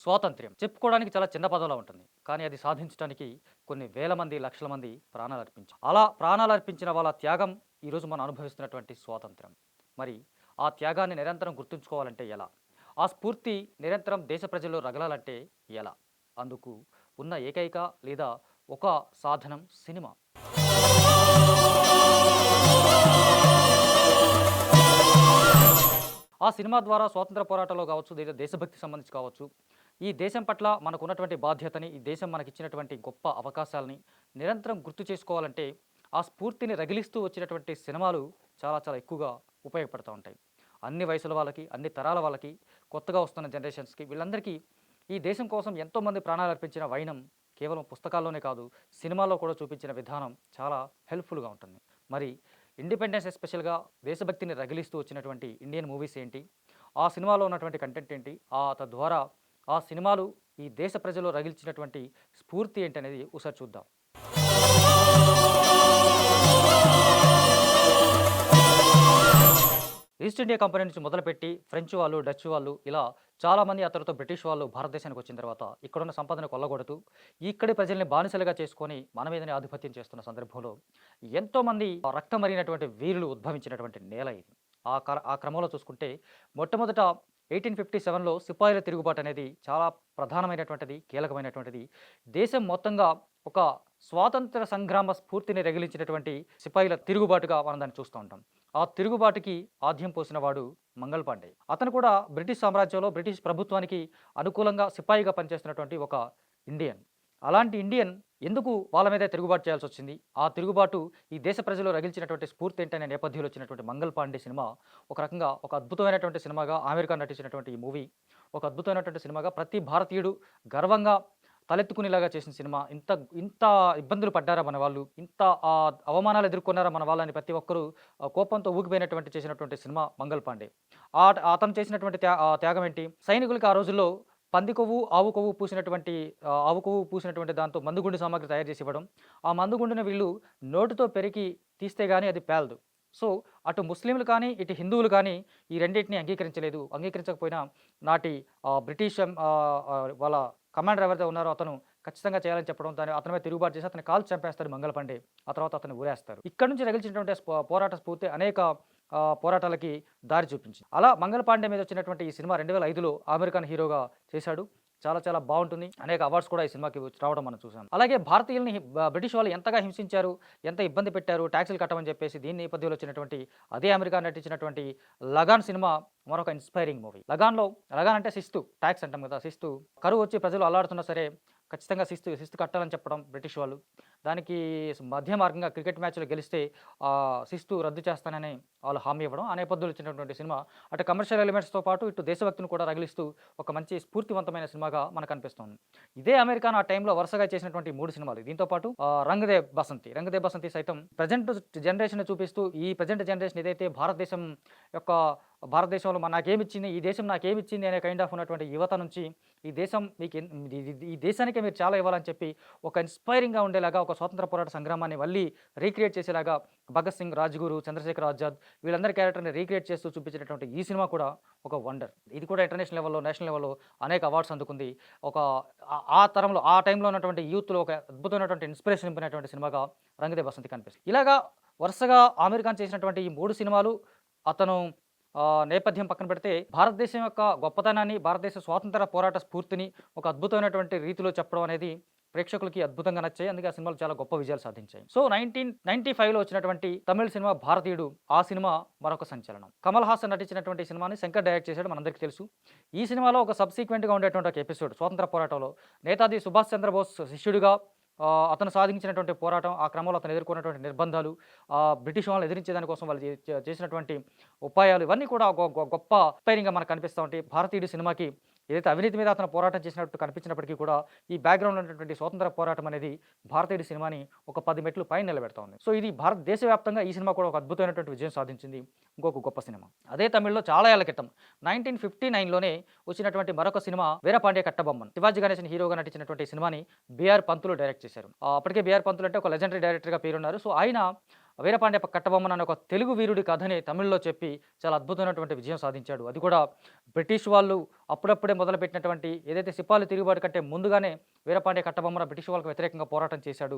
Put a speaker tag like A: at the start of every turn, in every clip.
A: స్వాతంత్ర్యం చెప్పుకోవడానికి చాలా చిన్న పదంలా ఉంటుంది. కానీ అది సాధించడానికి కొన్ని వేల మంది, లక్షల మంది ప్రాణాలర్పించారు. అలా ప్రాణాలర్పించిన వాళ్ళ త్యాగం ఈరోజు మనం అనుభవిస్తున్నటువంటి స్వాతంత్ర్యం. మరి ఆ త్యాగాన్ని నిరంతరం గుర్తుంచుకోవాలంటే ఎలా? ఆ స్ఫూర్తి నిరంతరం దేశ ప్రజల్లో రగలాలంటే ఎలా? అందుకు ఉన్న ఏకైక లేదా ఒక సాధనం సినిమా. ఆ సినిమా ద్వారా స్వాతంత్ర పోరాటంలో కావచ్చు, లేదా దేశభక్తికి సంబంధించి కావచ్చు, ఈ దేశం పట్ల మనకున్నటువంటి బాధ్యతని, ఈ దేశం మనకిచ్చినటువంటి గొప్ప అవకాశాలని నిరంతరం గుర్తు చేసుకోవాలంటే, ఆ స్ఫూర్తిని రగిలిస్తూ వచ్చినటువంటి సినిమాలు చాలా చాలా ఎక్కువగా ఉపయోగపడతా ఉంటాయి. అన్ని వయసుల వాళ్ళకి, అన్ని తరాల వాళ్ళకి, కొత్తగా వస్తున్న జనరేషన్స్‌కి వీళ్ళందరికీ ఈ దేశం కోసం ఎంతోమంది ప్రాణాలర్పించిన వైనం కేవలం పుస్తకాల్లోనే కాదు, సినిమాల్లో కూడా చూపించిన విధానం చాలా హెల్ప్‌ఫుల్‌గా ఉంటుంది. మరి ఇండిపెండెన్స్ ఎస్పెషల్‌గా దేశభక్తిని రగిలిస్తూ వచ్చినటువంటి ఇండియన్ మూవీస్ ఏంటి? ఆ సినిమాలో ఉన్నటువంటి కంటెంట్ ఏంటి? తద్వారా ఆ సినిమాలు ఈ దేశ ప్రజల్లో రగిల్చినటువంటి స్ఫూర్తి ఏంటనేది ఒకసారి చూద్దాం. ఈస్ట్ ఇండియా కంపెనీ నుంచి మొదలుపెట్టి ఫ్రెంచ్ వాళ్ళు, డచ్ వాళ్ళు ఇలా చాలామంది, ఆ తర్వాత బ్రిటిష్ వాళ్ళు భారతదేశానికి వచ్చిన తర్వాత ఇక్కడున్న సంపదను కొల్లగొడుతూ, ఇక్కడి ప్రజల్ని బానిసలుగా చేసుకొని మన మీదనే ఆధిపత్యం చేస్తున్న సందర్భంలో ఎంతోమంది రక్తం మరిగినటువంటి వీరులు ఉద్భవించినటువంటి నేల ఇది. ఆ క్రమంలో చూసుకుంటే మొట్టమొదట 1857లో సిపాయిల తిరుగుబాటు అనేది చాలా ప్రధానమైనటువంటిది, కీలకమైనటువంటిది. దేశం మొత్తంగా ఒక స్వాతంత్ర సంగ్రామ స్ఫూర్తిని రగిలించినటువంటి సిపాయిల తిరుగుబాటుగా మనం దాన్ని చూస్తూ ఉంటాం. ఆ తిరుగుబాటుకి ఆద్యం పోసినవాడు మంగల్ పాండే. అతను కూడా బ్రిటిష్ సామ్రాజ్యంలో బ్రిటిష్ ప్రభుత్వానికి అనుకూలంగా సిపాయిగా పనిచేస్తున్నటువంటి ఒక ఇండియన్. అలాంటి ఇండియన్ ఎందుకు వాళ్ళ మీదే తిరుగుబాటు చేయాల్సొచ్చింది? ఆ తిరుగుబాటు ఈ దేశ ప్రజలు రగిల్చినటువంటి స్ఫూర్తి ఏంటనే నేపథ్యంలో వచ్చినటువంటి మంగల్ పాండే సినిమా ఒక రకంగా ఒక అద్భుతమైనటువంటి సినిమాగా, ఆమీర్ ఖాన్ నటించినటువంటి ఈ మూవీ ఒక అద్భుతమైనటువంటి సినిమాగా ప్రతి భారతీయుడు గర్వంగా తలెత్తుకునేలాగా చేసిన సినిమా. ఇంత ఇంత ఇబ్బందులు పడ్డారా మన వాళ్ళు? ఇంత అవమానాలు ఎదుర్కొన్నారా మన వాళ్ళని ప్రతి ఒక్కరు కోపంతో ఊగిపోయినటువంటి చేసినటువంటి సినిమా మంగల్ పాండే. అతను చేసినటువంటి త్యాగం ఏంటి? సైనికులకి ఆ రోజుల్లో పంది కొవ్వు, ఆవు కొవ్వు పూసినటువంటి దాంతో మందుగుండు సామాగ్రి తయారు చేసి ఇవ్వడం. ఆ మందుగుండుని వీళ్ళు నోటితో పెరికి తీస్తే గాని అది పేలదు. సో, అటు ముస్లింలు కానీ, ఇటు హిందువులు కానీ ఈ రెండిటిని అంగీకరించలేదు. అంగీకరించకపోయినా నాటి బ్రిటిష్ వాళ్ళ కమాండర్ ఎవరైతే ఉన్నారో అతను ఖచ్చితంగా చేయాలని చెప్పడం, అతని మీద తిరుగుబాటు చేసి అతన్ని కాల్చి చంపేస్తారు మంగల్ పాండే. ఆ తర్వాత అతన్ని ఊరేస్తారు. ఇక్కడి నుంచి రగిల్చినటువంటి పోరాట స్ఫూర్తి అనేక పోరాటాలకి దారి చూపించింది. అలా మంగల్ పాండే మీద వచ్చినటువంటి ఈ సినిమా 2005లో ఆమీర్ ఖాన్ హీరోగా చేశాడు. చాలా చాలా బావుంటుంది. అనేక అవార్డ్స్ కూడా ఈ సినిమాకి రావడం మనం చూసాం. అలాగే భారతీయుల్ని బ్రిటిష్ వాళ్ళు ఎంతగా హింసించారు, ఎంత ఇబ్బంది పెట్టారు, టాక్సులు కట్టమని చెప్పేసి దీని నేపథ్యంలో వచ్చినటువంటి అదే ఆమీర్ ఖాన్ నటించినటువంటి 'లగాన్' సినిమా మరొక ఇన్స్పైరింగ్ మూవీ. లగాన్ అంటే శిస్తు, టాక్స్ అంటాం కదా! శిస్తు. కరువు వచ్చి ప్రజలు అల్లాడుతున్నా సరే ఖచ్చితంగా శిస్తు కట్టాలని చెప్పడం బ్రిటిష్ వాళ్ళు. దానికి మధ్య మార్గంగా క్రికెట్ మ్యాచ్‌లో గెలిస్తే శిస్తు రద్దు చేస్తానని వాళ్ళు హామీ ఇవ్వడం. ఆ నేపథ్యంలో వచ్చినటువంటి సినిమా అటు కమర్షియల్ ఎలిమెంట్స్‌తో పాటు ఇటు దేశభక్తిని కూడా రగిలిస్తూ ఒక మంచి స్ఫూర్తివంతమైన సినిమాగా మనకు అనిపిస్తుంది. ఇదే అమెరికా ఆ టైంలో వరుసగా చేసినటువంటి 3 సినిమాలు. దీంతో పాటు 'రంగ్ దే బసంతి'. 'రంగ్ దే బసంతి' సైతం ప్రెజెంట్ జనరేషన్‌ని చూపిస్తూ ఈ ప్రెజెంట్ జనరేషన్ ఏదైతే భారతదేశం యొక్క భారతదేశంలో నాకేమిచ్చింది, ఈ దేశం నాకేమిచ్చింది అనే కైండ్ ఆఫ్ ఉన్నటువంటి యువత నుంచి ఈ దేశం ఈ దేశానికే మీరు చాలా ఇవ్వాలని చెప్పి ఒక ఇన్స్పైరింగ్‌గా ఉండేలాగా ఒక స్వాతంత్ర పోరాట సంగ్రామాన్ని మళ్ళీ రీక్రియేట్ చేసేలాగా భగత్ సింగ్, రాజ్‌గురు, చంద్రశేఖర్ ఆజాద్ వీళ్ళందరి క్యారెక్టర్‌ని రీక్రియేట్ చేస్తూ చూపించినటువంటి ఈ సినిమా కూడా ఒక వండర్. ఇది కూడా ఇంటర్నేషనల్ లెవెల్‌లో, నేషనల్ లెవెల్‌లో అనేక అవార్డ్స్ అందుకుంది. ఒక ఆ తరంలో, ఆ టైంలో ఉన్నటువంటి యూత్‌లో ఒక అద్భుతమైనటువంటి ఇన్స్పిరేషన్ నింపినటువంటి సినిమాగా 'రంగ్ దే బసంతి' కనిపిస్తుంది. ఇలాగా వరుసగా ఆమీర్ ఖాన్ చేసినటువంటి ఈ 3 సినిమాలు అతను నేపథ్యం పక్కన పెడితే భారతదేశం యొక్క గొప్పతనాన్ని, భారతదేశ స్వాతంత్ర పోరాట స్ఫూర్తిని ఒక అద్భుతమైనటువంటి రీతిలో చెప్పడం అనేది ప్రేక్షకులకి అద్భుతంగా నచ్చాయి. అందుకే ఆ సినిమాలు చాలా గొప్ప విజయాలు సాధించాయి. సో, 1995లో వచ్చినటువంటి తమిళ్ సినిమా 'భారతీయుడు' ఆ సినిమా మరొక సంచలనం. కమల్ హాసన్ నటించినటువంటి సినిమాని శంకర్ డైరెక్ట్ చేశాడు, మనందరికీ తెలుసు. ఈ సినిమాలో ఒక సబ్‌సీక్వెంట్‌గా ఉండేటువంటి ఒక ఎపిసోడ్ స్వాతంత్ర పోరాటంలో నేతాజీ సుభాష్ చంద్రబోస్ శిష్యుడిగా అతను సాధించినటువంటి పోరాటం, ఆ క్రమంలో అతను ఎదుర్కొన్నటువంటి నిర్బంధాలు, బ్రిటిష్ వాళ్ళని ఎదిరించే దాని కోసం వాళ్ళు చేసినటువంటి ఉపాయాలు ఇవన్నీ కూడా గొప్ప ఇన్స్పైరింగ్‌గా మనకు కనిపిస్తా ఉంటాయి. 'భారతీయుడు' సినిమాకి ఏదైతే అవినీతి మీద అతను పోరాటం చేసినట్టు కనిపించినప్పటికీ కూడా ఈ బ్యాక్‌గ్రౌండ్‌లో ఉన్నటువంటి స్వాతంత్ర పోరాటం అనేది భారతీయుడు సినిమాని ఒక 10 మెట్లు పైన నిలబెడతా ఉంది. సో, ఇది దేశవ్యాప్తంగా ఈ సినిమా కూడా ఒక అద్భుతమైనటువంటి విజయం సాధించింది. ఇంకొక గొప్ప సినిమా. అదే తమిళ్‌లో చాలా ఏళ్ల క్రితం 1959లోనే వచ్చినటువంటి మరొక సినిమా 'వీరపాండియ కట్టబొమ్మన్'. శివాజీ గణేశన్ హీరోగా నటించినటువంటి సినిమాని బీఆర్ పంతులు డైరెక్ట్ చేశారు. అప్పటికే బీఆర్ పంతులు అంటే ఒక లెజెండరీ డైరెక్టర్‌గా పేరున్నారు. సో, ఆయన వీరపాండ్య కట్టబొమ్మన అనే ఒక తెలుగు వీరుడి కథని తమిళ్లో చెప్పి చాలా అద్భుతమైనటువంటి విజయం సాధించాడు. అది కూడా బ్రిటిష్ వాళ్ళు అప్పుడప్పుడే మొదలుపెట్టినటువంటి ఏదైతే సిపాయిలు తిరుగుబాటు కంటే ముందుగానే వీరపాండ్య కట్టబొమ్మన బ్రిటిష్ వాళ్ళకి వ్యతిరేకంగా పోరాటం చేశాడు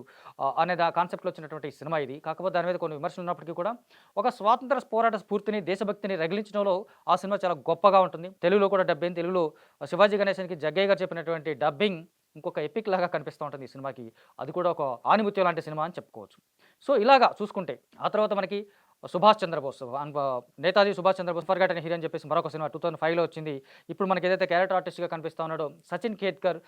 A: అనేది ఆ కాన్సెప్ట్‌లో వచ్చినటువంటి సినిమా ఇది. కాకపోతే దాని మీద కొన్ని విమర్శలు ఉన్నప్పటికీ కూడా ఒక స్వాతంత్ర పోరాట స్ఫూర్తిని, దేశభక్తిని రగిలించడంలో ఆ సినిమా చాలా గొప్పగా ఉంటుంది. తెలుగులో కూడా డబ్బింగ్ తెలుగులో శివాజీ గణేశన్‌కి జగ్గయ్య గారు చెప్పినటువంటి డబ్బింగ్ ఇంకొక ఎపిక్ లాగా కనిపిస్తూ ఉంటుంది ఈ సినిమాకి. అది కూడా ఒక ఆణిముత్యం లాంటి సినిమా అని చెప్పుకోవచ్చు. సో, ఇలాగా చూసుకుంటే ఆ తర్వాత మనకి 'సుభాష్ చంద్రబోస్' నేతాజీ సుభాష్ చంద్రబోస్ ఫర్గాటెన్ హీరో అని చెప్పేసి మరొక సినిమా 2005లో వచ్చింది. ఇప్పుడు మనకి ఏదైతే క్యారెక్టర్ ఆర్టిస్ట్‌గా కనిపిస్తా ఉన్నాడో సచిన్ కేత్కర్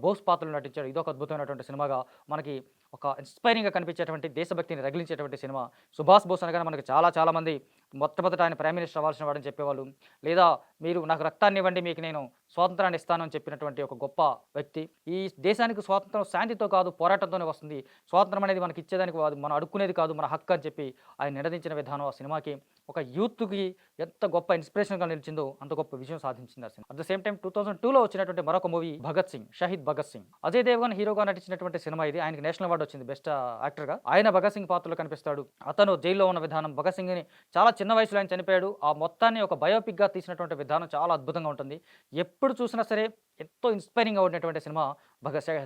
A: బోస్ పాత్రలో నటించాడు. ఇదొక అద్భుతమైనటువంటి సినిమాగా మనకి ఒక ఇన్స్పైరింగ్‌గా కనిపించేటువంటి దేశభక్తిని రగిలించేటువంటి సినిమా. సుభాష్ బోస్ అనగానే మనకి చాలా మంది మొట్టమొదట ఆయన ప్రైమ్ మినిస్టర్ అవ్వాల్సిన వాడని చెప్పేవాళ్ళు. లేదా మీరు నాకు రక్తాన్ని ఇవ్వండి మీకు నేను స్వాతంత్రాన్ని ఇస్తాను అని చెప్పినటువంటి ఒక గొప్ప వ్యక్తి. ఈ దేశానికి స్వాతంత్రం శాంతితో కాదు పోరాటంతోనే వస్తుంది. స్వాతంత్రం అనేది మనకి ఇచ్చేదానికి కాదు, మనం అడుక్కునేది కాదు, మన హక్కు అని చెప్పి ఆయన నినదించిన విధానం ఆ సినిమాకి ఒక యూత్‌కి ఎంత గొప్ప ఇన్స్పిరేషన్‌గా నిలిచిందో అంత గొప్ప విజయం సాధించింది ఆ సినిమా. అట్ ద సేమ్ టైమ్ 2002లో వచ్చినటువంటి మరొక మూవీ 'భగత్ సింగ్', షహీద్ భగత్ సింగ్. అజయ్ దేవగన్ హీరోగా నటించినటువంటి సినిమా ఇది. ఆయనకి నేషనల్ అవార్డ్ వచ్చింది బెస్ట్ యాక్టర్‌గా. ఆయన భగత్ సింగ్ పాత్రలో కనిపిస్తాడు. అతను జైల్‌లో ఉన్న విధానం, భగత్ సింగ్‌ని చాలా చిన్న వయసులో ఆయన చనిపోయాడు. ఆ మొత్తాన్ని ఒక బయోపిక్‌గా తీసినటువంటి విధానం చాలా అద్భుతంగా ఉంటుంది. ఎప్పుడు చూసినా సరే ఎంతో ఇన్స్పైరింగ్‌గా ఉన్నటువంటి సినిమా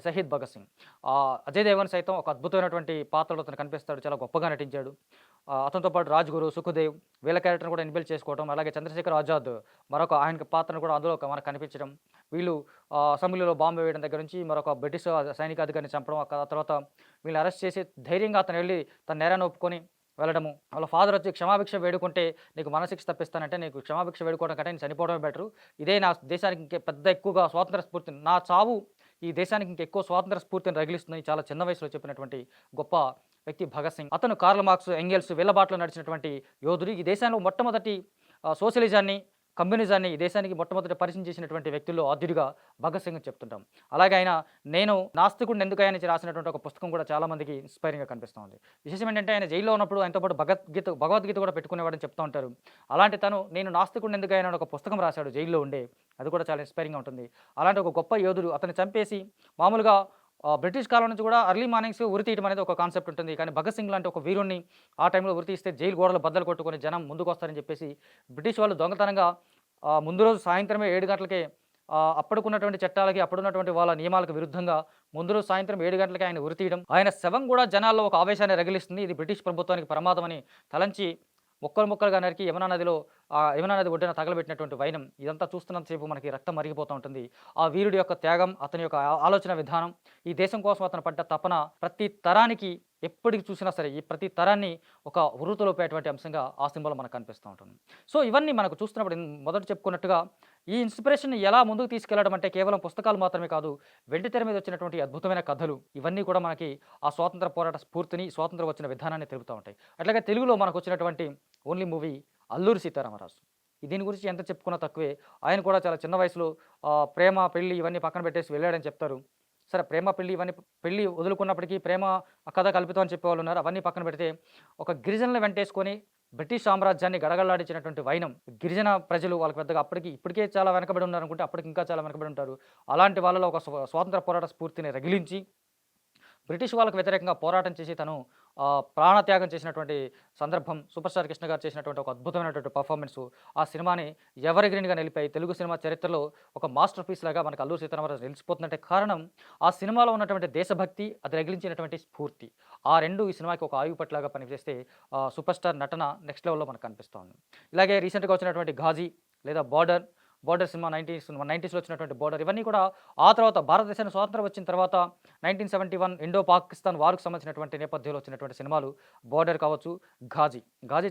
A: షహీద్ భగత్ సింగ్. అజయ్ దేవగన్ సైతం ఒక అద్భుతమైనటువంటి పాత్రలో అతను కనిపిస్తాడు. చాలా గొప్పగా నటించాడు. అతనితో పాటు రాజ్‌గురు, సుఖదేవ్ వీళ్ళ క్యారెక్టర్‌ని కూడా ఇన్‌బిల్డ్ చేసుకోవడం, అలాగే చంద్రశేఖర్ ఆజాద్ మరొక ఆయనకి పాత్రను కూడా అందులో మనకు కనిపించడం. వీళ్ళు అసెంబ్లీలో బాంబు వేయడం దగ్గర నుంచి మరొక బ్రిటిష్ సైనికాధికారిని చంపడం, ఆ తర్వాత వీళ్ళని అరెస్ట్ చేసి ధైర్యంగా అతను వెళ్లి తన నేరాన్ని ఒప్పుకొని వెళ్ళడము. వాళ్ళ ఫాదర్ వచ్చి క్షమాభిక్ష వేడుకుంటే నీకు మరణశిక్ష తప్పిస్తానంటే నీకు క్షమాభిక్ష వేడుకోవడం కంటే నేను చనిపోవడమే బెటరు. ఇదే నా దేశానికి పెద్ద ఎక్కువగా స్వాతంత్ర స్ఫూర్తిని నా చావు ఈ దేశానికి ఇంకెక్కువ స్వాతంత్ర స్ఫూర్తిని రగిలిస్తుందని చాలా చిన్న వయసులో చెప్పినటువంటి గొప్ప వ్యక్తి భగత్ సింగ్. అతను కార్ల్ మార్క్స్, ఎంగెల్స్ వీళ్ళ బాటలో నడిచినటువంటి యోధుడు. ఈ దేశంలో మొట్టమొదటి సోషలిజాన్ని, కమ్యూనిజాన్ని ఈ దేశానికి మొట్టమొదట పరిచయం చేసినటువంటి వ్యక్తుల్లో ఆద్యుడిగా భగత్ సింగ్ చెప్తుంటాం. అలాగే ఆయన నేను నాస్తికుడిని ఎందుకయ్యా అని రాసినటువంటి ఒక పుస్తకం కూడా చాలా మందికి ఇన్స్పైరింగ్‌గా కనిపిస్తూ ఉంది. విశేషం ఏంటంటే ఆయన జైల్లో ఉన్నప్పుడు ఆయనతో పాటు భగవద్గీత కూడా పెట్టుకునేవాడని చెప్తూ ఉంటారు. అలాంటి తను నేను నాస్తికుడిని ఎందుకయ్యా అని ఒక పుస్తకం రాశాడు జైల్లో ఉండే. అది కూడా చాలా ఇన్స్పైరింగ్‌గా ఉంటుంది. అలాంటి ఒక గొప్ప యోధుడు అతన్ని చంపేసి మామూలుగా బ్రిటిష్ కాలం నుంచి కూడా ఎర్లీ మార్నింగ్స్ ఉరి తీయడం అనేది ఒక కాన్సెప్ట్ ఉంటుంది. కానీ భగత్ సింగ్ లాంటి ఒక వీరుడిని ఆ టైంలో ఉరి తీస్తే జైలు గోడలు బద్దలు కొట్టుకొని జనం ముందుకొస్తారని చెప్పేసి బ్రిటిష్ వాళ్ళు దొంగతనంగా ముందు రోజు సాయంత్రమే 7 గంటలకే అప్పటికున్నటువంటి చట్టాలకి, అప్పుడున్నటువంటి వాళ్ళ నియమాలకు విరుద్ధంగా ముందు రోజు సాయంత్రం 7 గంటలకే ఆయన ఉరి తీయడం, ఆయన శవం కూడా జనాల్లో ఒక ఆవేశాన్ని రగిలిస్తుంది. ఇది బ్రిటిష్ ప్రభుత్వానికి ప్రమాదమని తలంచి ముక్కలుగా నరికి యమునా నది ఒడ్డున తగలబెట్టినటువంటి వైనం ఇదంతా చూస్తున్నంతసేపు మనకి రక్తం మరిగిపోతూ ఉంటుంది. ఆ వీరుడి యొక్క త్యాగం, అతని యొక్క ఆలోచన విధానం, ఈ దేశం కోసం అతను పడ్డ తపన ప్రతి తరానికి ఎప్పటికి చూసినా సరే ఈ ప్రతి తరాన్ని ఒక ఉర్రూతలూపేటువంటి అంశంగా ఆ సినిమాలో మనకు కనిపిస్తూ ఉంటుంది. సో, ఇవన్నీ మనకు చూస్తున్నప్పుడు మొదట చెప్పుకున్నట్టుగా ఈ ఇన్స్పిరేషన్‌ని ఎలా ముందుకు తీసుకెళ్లడం అంటే కేవలం పుస్తకాలు మాత్రమే కాదు, వెండితెర మీద వచ్చినటువంటి అద్భుతమైన కథలు ఇవన్నీ కూడా మనకి ఆ స్వాతంత్ర పోరాట స్ఫూర్తిని, స్వాతంత్రం వచ్చిన విధానాన్ని తెలుపుతూ ఉంటాయి. అట్లాగే తెలుగులో మనకొచ్చినటువంటి ఓన్లీ మూవీ 'అల్లూరి సీతారామరాజు'. దీని గురించి ఎంత చెప్పుకున్నా తక్కువే. ఆయన కూడా చాలా చిన్న వయసులో ప్రేమ, పెళ్లి ఇవన్నీ పక్కన పెట్టేసి వెళ్ళాడని చెప్తారు. సరే ప్రేమ, పెళ్లి ఇవన్నీ పెళ్లి వదులుకున్నప్పటికీ ప్రేమ కథ కల్పితం అని చెప్పేవాళ్ళు ఉన్నారు. అవన్నీ పక్కన పెడితే ఒక గిరిజనులను వెంటేసుకొని బ్రిటిష్ సామ్రాజ్యాన్ని గడగడలాడించినటువంటి వైనం గిరిజన ప్రజలు వాళ్ళకి పెద్దగా ఇప్పటికే చాలా వెనకబడి ఉన్నారనుకుంటే అప్పటికి ఇంకా చాలా వెనకబడి ఉంటారు. అలాంటి వాళ్ళలో ఒక స్వాతంత్ర పోరాట స్ఫూర్తిని రగిలించి బ్రిటిష్ వాళ్ళకు వ్యతిరేకంగా పోరాటం చేసి తను ప్రాణత్యాగం చేసినటువంటి సందర్భం, సూపర్ స్టార్ కృష్ణ గారు చేసినటువంటి ఒక అద్భుతమైనటువంటి పర్ఫార్మెన్సు ఆ సినిమాని ఎవర్‌గ్రీన్‌గా నిలిపాయి. తెలుగు సినిమా చరిత్రలో ఒక మాస్టర్ పీస్ లాగా మనకు 'అల్లూరి సీతారామరాజు' నిలిచిపోతుందంటే కారణం ఆ సినిమాలో ఉన్నటువంటి దేశభక్తి, అది రగిలించినటువంటి స్ఫూర్తి. ఆ 2 ఈ సినిమాకి ఒక ఆయువుపట్లాగా పనిచేస్తే సూపర్ స్టార్ నటన నెక్స్ట్ లెవెల్‌లో మనకు కనిపిస్తూ ఉంది. ఇలాగే రీసెంట్‌గా వచ్చినటువంటి 'ఘాజీ' లేదా 'బోర్డర్' సినిమా 90స్‌లో వచ్చినటువంటి 'బోర్డర్' ఇవన్నీ కూడా ఆ తర్వాత భారతదేశానికి స్వాతంత్రం వచ్చిన తర్వాత 1971 ఇండో పాకిస్తాన్ వార్‌కు సంబంధించినటువంటి నేపథ్యంలో వచ్చినటువంటి సినిమాలు 'బోర్డర్' కావచ్చు, 'ఘాజీ'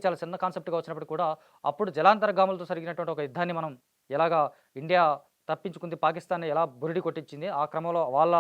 A: చాలా చిన్న కాన్సెప్ట్‌గా వచ్చినప్పటికి కూడా అప్పుడు జలాంతర్గాములతో జరిగినటువంటి ఒక యుద్ధాన్ని మనం ఎలాగా ఇండియా తప్పించుకుంది, పాకిస్తాన్‌ని ఎలా బురిడి కొట్టించింది, ఆ క్రమంలో వాళ్ళ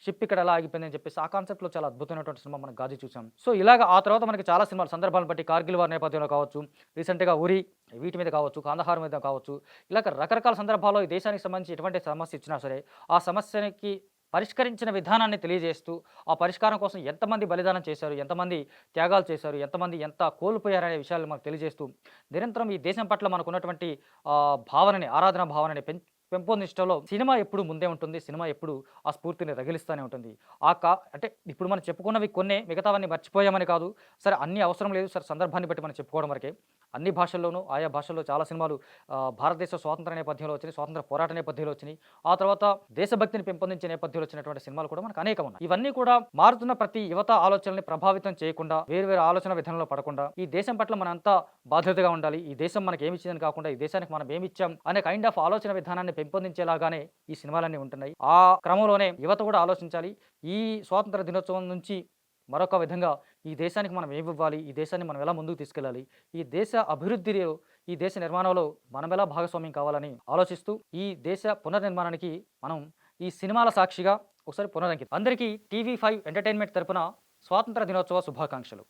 A: షిప్ ఇక్కడ ఎలా ఆగిపోయిందని చెప్పేసి ఆ కాన్సెప్ట్‌లో చాలా అద్భుతమైనటువంటి సినిమా మనం 'ఘాజీ' చూసాం. సో, ఇలాగ ఆ తర్వాత మనకి చాలా సినిమాలు సందర్భాలను బట్టి కార్గిల్ వార్ నేపథ్యంలో కావచ్చు, రీసెంట్‌గా 'ఉరి' వీటి మీద కావచ్చు, 'కాందహార్' మీద కావచ్చు, ఇలాగ రకరకాల సందర్భాల్లో ఈ దేశానికి సంబంధించి ఎటువంటి సమస్య ఇచ్చినా సరే, ఆ సమస్యకి పరిష్కరించిన విధానాన్ని తెలియజేస్తూ, ఆ పరిష్కారం కోసం ఎంతమంది బలిదానం చేశారు, ఎంతమంది త్యాగాలు చేశారు, ఎంతమంది ఎంత కోల్పోయారనే విషయాలు మనకు తెలియజేస్తూ, నిరంతరం ఈ దేశం పట్ల మనకున్నటువంటి భావనని, ఆరాధన భావనని పెంపొందించడంలో సినిమా ఎప్పుడు ముందే ఉంటుంది. సినిమా ఎప్పుడు ఆ స్ఫూర్తిని రగిలిస్తానే ఉంటుంది. అంటే ఇప్పుడు మనం చెప్పుకున్నవి కొన్నే, మిగతావన్నీ మర్చిపోయామని కాదు. సరే అన్నీ అవసరం లేదు. సరే సందర్భాన్ని బట్టి మనం చెప్పుకోవడం వరకే. అన్ని భాషల్లోనూ, ఆయా భాషల్లో చాలా సినిమాలు భారతదేశ స్వాతంత్ర నేపథ్యంలో వచ్చినాయి. స్వాతంత్ర పోరాట నేపథ్యంలో వచ్చినాయి. ఆ తర్వాత దేశభక్తిని పెంపొందించే నేపథ్యంలో వచ్చినటువంటి సినిమాలు కూడా మనకు అనేకం ఉన్నాయి. ఇవన్నీ కూడా మారుతున్న ప్రతి యువత ఆలోచనల్ని ప్రభావితం చేయకుండా, వేరు వేరు ఆలోచన విధానంలో పడకుండా, ఈ దేశం పట్ల మనంతా బాధ్యతగా ఉండాలి. ఈ దేశం మనకేమిచ్చిందని కాకుండా, ఈ దేశానికి మనం ఏమిచ్చాం అనే కైండ్ ఆఫ్ ఆలోచన విధానాన్ని పెంపొందించేలాగానే ఈ సినిమాలన్నీ ఉంటున్నాయి. ఆ క్రమంలోనే యువత కూడా ఆలోచించాలి. ఈ స్వాతంత్ర దినోత్సవం నుంచి మరొక విధంగా ఈ దేశానికి మనం ఏమివ్వాలి? ఈ దేశాన్ని మనం ఎలా ముందుకు తీసుకెళ్ళాలి? ఈ దేశ అభివృద్ధిలో, ఈ దేశ నిర్మాణంలో మనమెలా భాగస్వామ్యం కావాలని ఆలోచిస్తూ, ఈ దేశ పునర్నిర్మాణానికి మనం ఈ సినిమాల సాక్షిగా ఒకసారి పునరంకితం. అందరికీ టీవీ5 ఎంటర్‌టైన్‌మెంట్ తరపున స్వాతంత్ర దినోత్సవ శుభాకాంక్షలు.